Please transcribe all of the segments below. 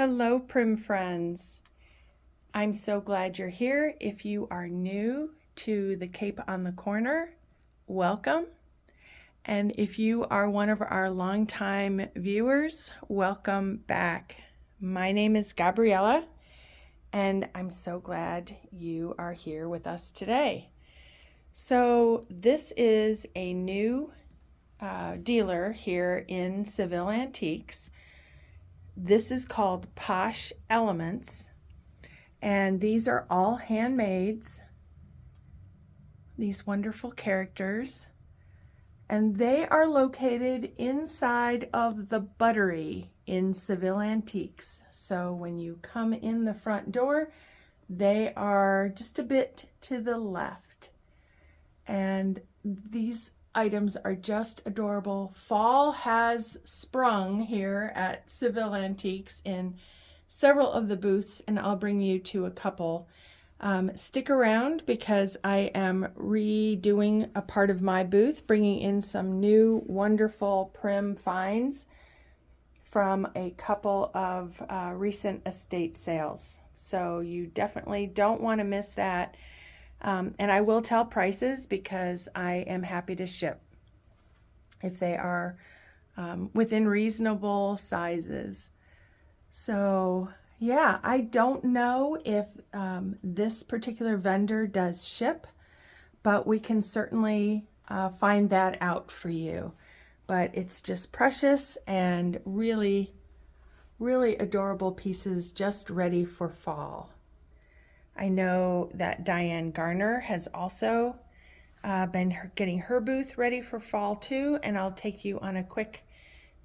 Hello, Prim friends. I'm so glad you're here. If you are new to the Cape on the Corner, welcome. And if you are one of our longtime viewers, welcome back. My name is Gabriella, and I'm so glad you are here with us today. So this is a new dealer here in Seville Antiques. This is called Posh Elements, and these are all handmades, these wonderful characters, and they are located inside of the Buttery in Seville Antiques. So when you come in the front door, they are just a bit to the left, and these items are just adorable. Fall has sprung here at Seville Antiques in several of the booths, and I'll bring you to a couple. Stick around because I am redoing a part of my booth, bringing in some new wonderful prim finds from a couple of recent estate sales. So you definitely don't want to miss that. And I will tell prices because I am happy to ship if they are within reasonable sizes. So yeah, I don't know if this particular vendor does ship, but we can certainly find that out for you. But it's just precious and really, really adorable pieces just ready for fall. I know that Diane Garner has also been getting her booth ready for fall too, and I'll take you on a quick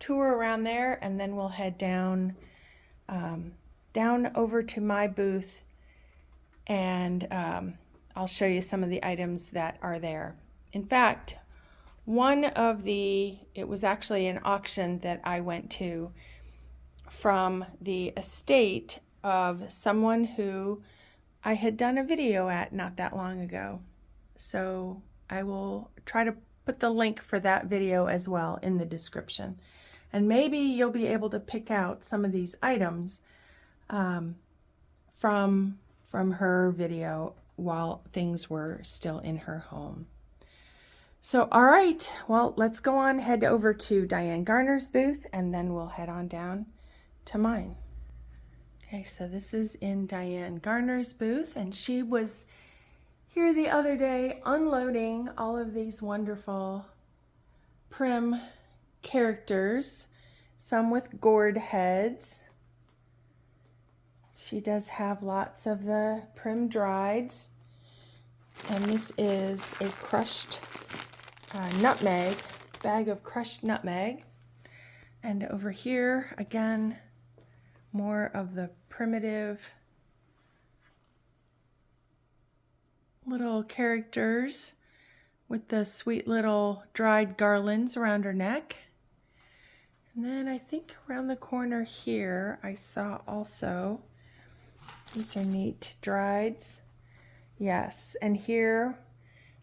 tour around there, and then we'll head down over to my booth, and I'll show you some of the items that are there. In fact, it was actually an auction that I went to from the estate of someone who I had done a video at not that long ago. So I will try to put the link for that video as well in the description. And maybe you'll be able to pick out some of these items from her video while things were still in her home. So, all right, well, let's go on, head over to Diane Garner's booth, and then we'll head on down to mine. Okay, so this is in Diane Garner's booth, and she was here the other day unloading all of these wonderful prim characters, some with gourd heads. She does have lots of the prim drieds, and this is a crushed nutmeg, bag of crushed nutmeg. And over here, again, more of the primitive little characters with the sweet little dried garlands around her neck. And then I think around the corner here I saw also, these are neat drieds. Yes, and here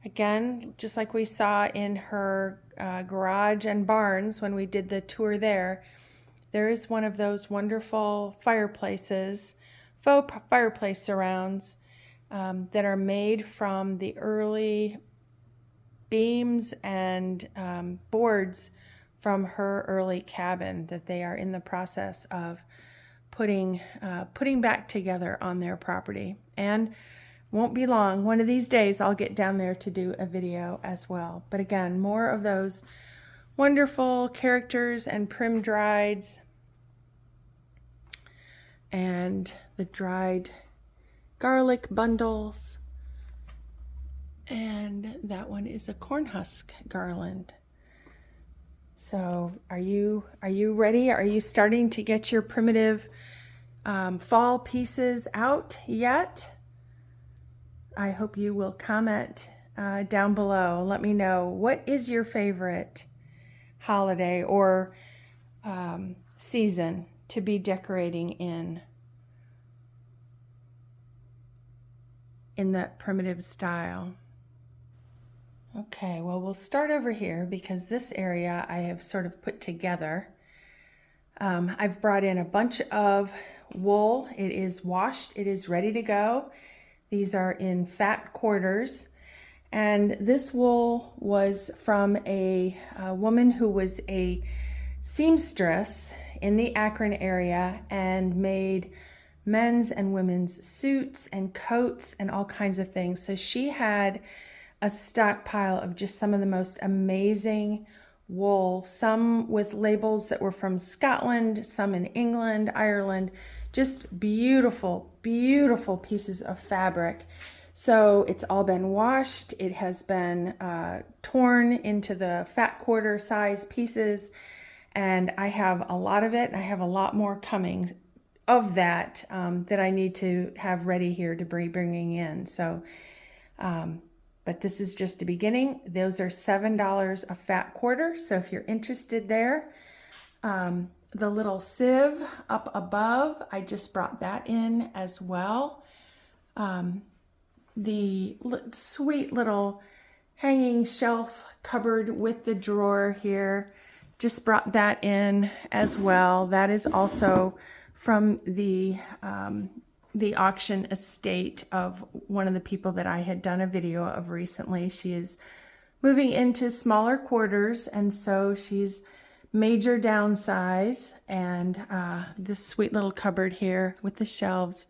again, just like we saw in her garage and barns when we did the tour there, there is one of those wonderful fireplaces, faux fireplace surrounds that are made from the early beams and boards from her early cabin that they are in the process of putting back together on their property. And won't be long, one of these days I'll get down there to do a video as well. But again, more of those wonderful characters and prim drieds, and the dried garlic bundles, and that one is a corn husk garland. So are you ready? Are you starting to get your primitive fall pieces out yet? I hope you will comment down below. Let me know, what is your favorite holiday or season to be decorating in that primitive style? Okay, well, we'll start over here because this area I have sort of put together. I've brought in a bunch of wool. It is washed. It is ready to go. These are in fat quarters. And this wool was from a woman who was a seamstress in the Akron area and made men's and women's suits and coats and all kinds of things. So she had a stockpile of just some of the most amazing wool, some with labels that were from Scotland, some in England, Ireland, just beautiful, beautiful pieces of fabric. So it's all been washed. It has been torn into the fat quarter size pieces, and I have a lot of it, and I have a lot more coming of that that I need to have ready here to be bringing in. So, but this is just the beginning. Those are $7 a fat quarter. So if you're interested there, the little sieve up above, I just brought that in as well. The sweet little hanging shelf cupboard with the drawer here, just brought that in as well. That is also from the auction estate of one of the people that I had done a video of recently. She is moving into smaller quarters, and so she's major downsize. And this sweet little cupboard here with the shelves,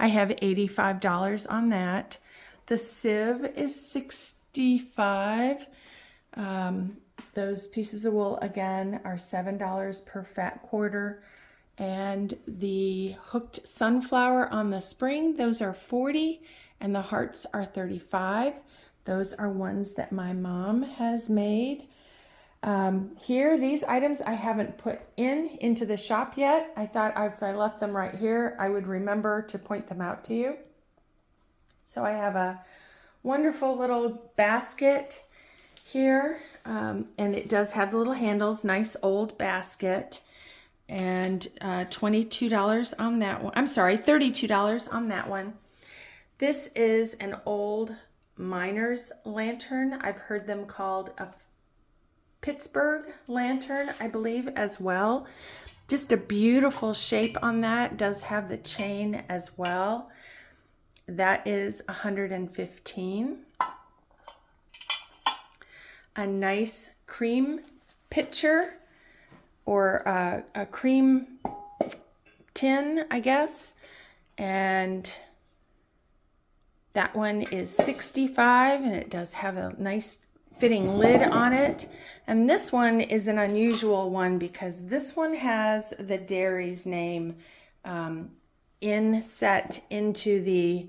I have $85 on that. The sieve is $65. Those pieces of wool again are $7 per fat quarter. And the hooked sunflower on the spring, those are $40, and the hearts are $35. Those are ones that my mom has made. Here, these items I haven't put into the shop yet. I thought if I left them right here, I would remember to point them out to you. So I have a wonderful little basket here, and it does have the little handles, nice old basket, and $22 on that one. I'm sorry, $32 on that one. This is an old miner's lantern. I've heard them called a Pittsburgh lantern, I believe, as well. Just a beautiful shape on that. Does have the chain as well. That is $115. A nice cream pitcher, or a cream tin, I guess. And that one is $65, and it does have a nice fitting lid on it. And this one is an unusual one because this one has the dairy's name inset into the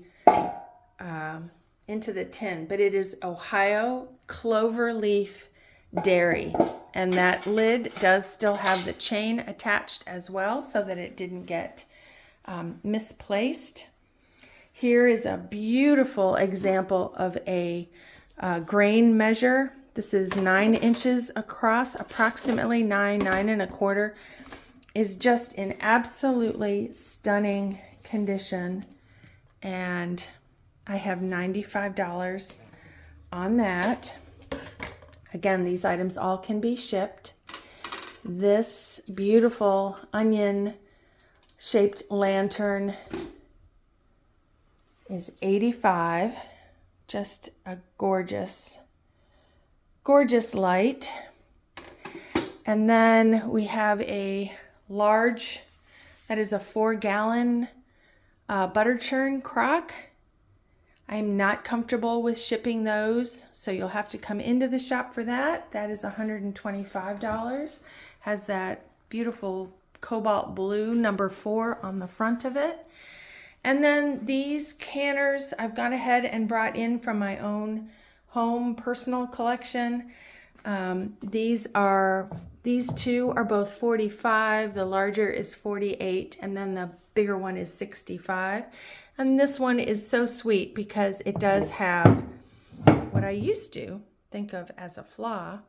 tin, but it is Ohio Cloverleaf Dairy, and that lid does still have the chain attached as well so that it didn't get misplaced. Here is a beautiful example of a grain measure. This is 9 inches across, approximately 9.25, is just in absolutely stunning condition. And I have $95 on that. Again, these items all can be shipped. This beautiful onion shaped lantern is $85. Just a gorgeous, gorgeous light. And then we have a large, that is a 4-gallon butter churn crock. I'm not comfortable with shipping those, so you'll have to come into the shop for that. That is $125. Has that beautiful cobalt blue number 4 on the front of it. And then these canners I've gone ahead and brought in from my own home personal collection. These two are both $45. The larger is $48, and then the bigger one is $65. And this one is so sweet because it does have what I used to think of as a flaw,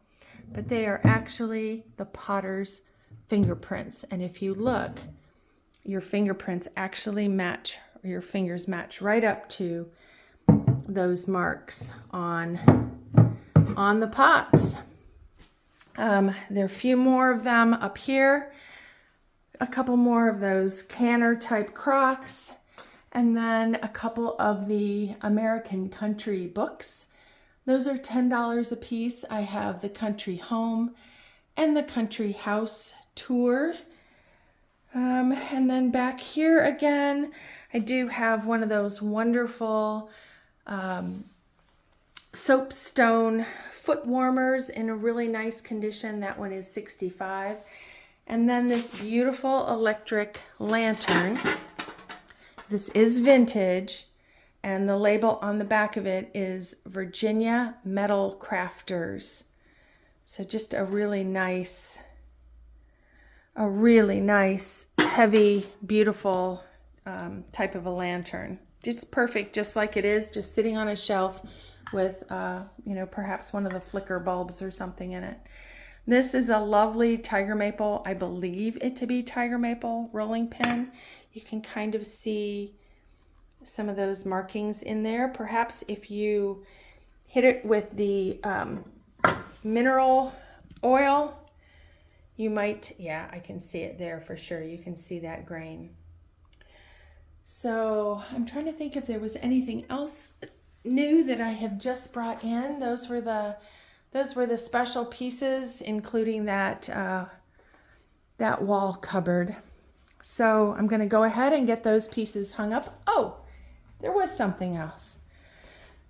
but they are actually the potter's fingerprints. And if you look, your fingerprints actually match, or your fingers match right up to those marks on the pots. There are a few more of them up here. a couple more of those canner type crocks, and then a couple of the American country books. Those are $10 a piece. I have the Country Home and the Country House tour. And then back here again, I do have one of those wonderful soapstone foot warmers in a really nice condition. That one is $65. And then this beautiful electric lantern. This is vintage, and the label on the back of it is Virginia Metal Crafters. So just a really nice, heavy, beautiful type of a lantern. Just perfect, just like it is, just sitting on a shelf with, perhaps one of the flicker bulbs or something in it. This is a lovely tiger maple, I believe it to be tiger maple rolling pin. You can kind of see some of those markings in there. Perhaps if you hit it with the mineral oil, you might, yeah, I can see it there for sure. You can see that grain. So I'm trying to think if there was anything else new that I have just brought in. Those were the special pieces, including that wall cupboard. So I'm going to go ahead and get those pieces hung up. Oh, there was something else.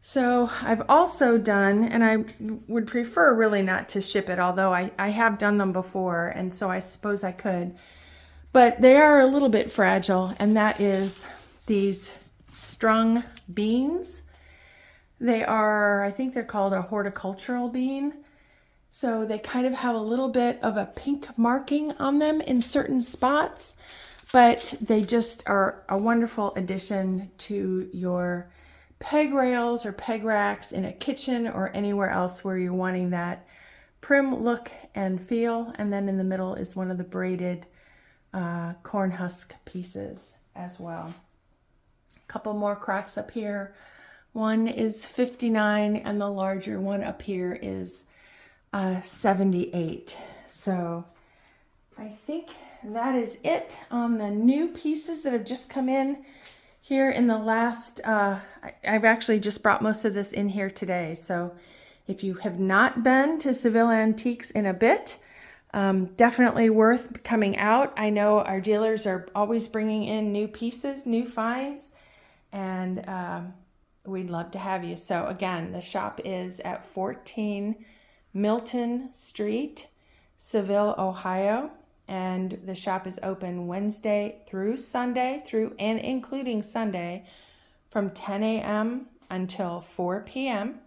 So I've also done, and I would prefer really not to ship it, although I have done them before, and so I suppose I could. But they are a little bit fragile, and that is these strung beans. They are, I think they're called a horticultural bean. So they kind of have a little bit of a pink marking on them in certain spots, but they just are a wonderful addition to your peg rails or peg racks in a kitchen or anywhere else where you're wanting that prim look and feel. And then in the middle is one of the braided corn husk pieces as well. A couple more crocks up here. One is $59 and the larger one up here is $78. So I think that is it on the new pieces that have just come in here in the last, I've actually just brought most of this in here today. So if you have not been to Seville Antiques in a bit, definitely worth coming out. I know our dealers are always bringing in new pieces, new finds, and we'd love to have you. So again, the shop is at 14 Milton Street, Seville, Ohio. And the shop is open Wednesday through Sunday, and including Sunday, from 10 a.m. until 4 p.m.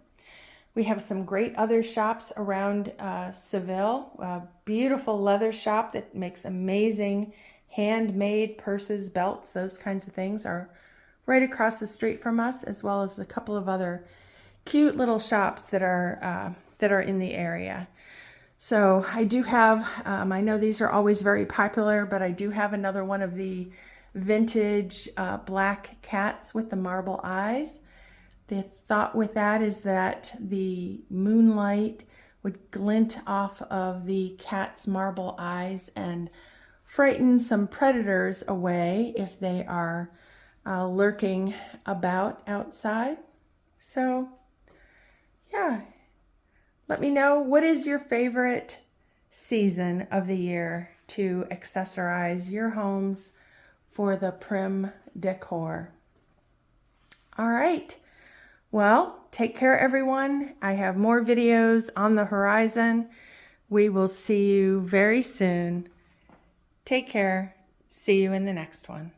We have some great other shops around Seville. A beautiful leather shop that makes amazing handmade purses, belts, those kinds of things are right across the street from us, as well as a couple of other cute little shops that are in the area. So I do have, I know these are always very popular, but I do have another one of the vintage black cats with the marble eyes. The thought with that is that the moonlight would glint off of the cat's marble eyes and frighten some predators away if they are lurking about outside. So yeah. Let me know, what is your favorite season of the year to accessorize your homes for the prim decor? All right. Well, take care, everyone. I have more videos on the horizon. We will see you very soon. Take care. See you in the next one.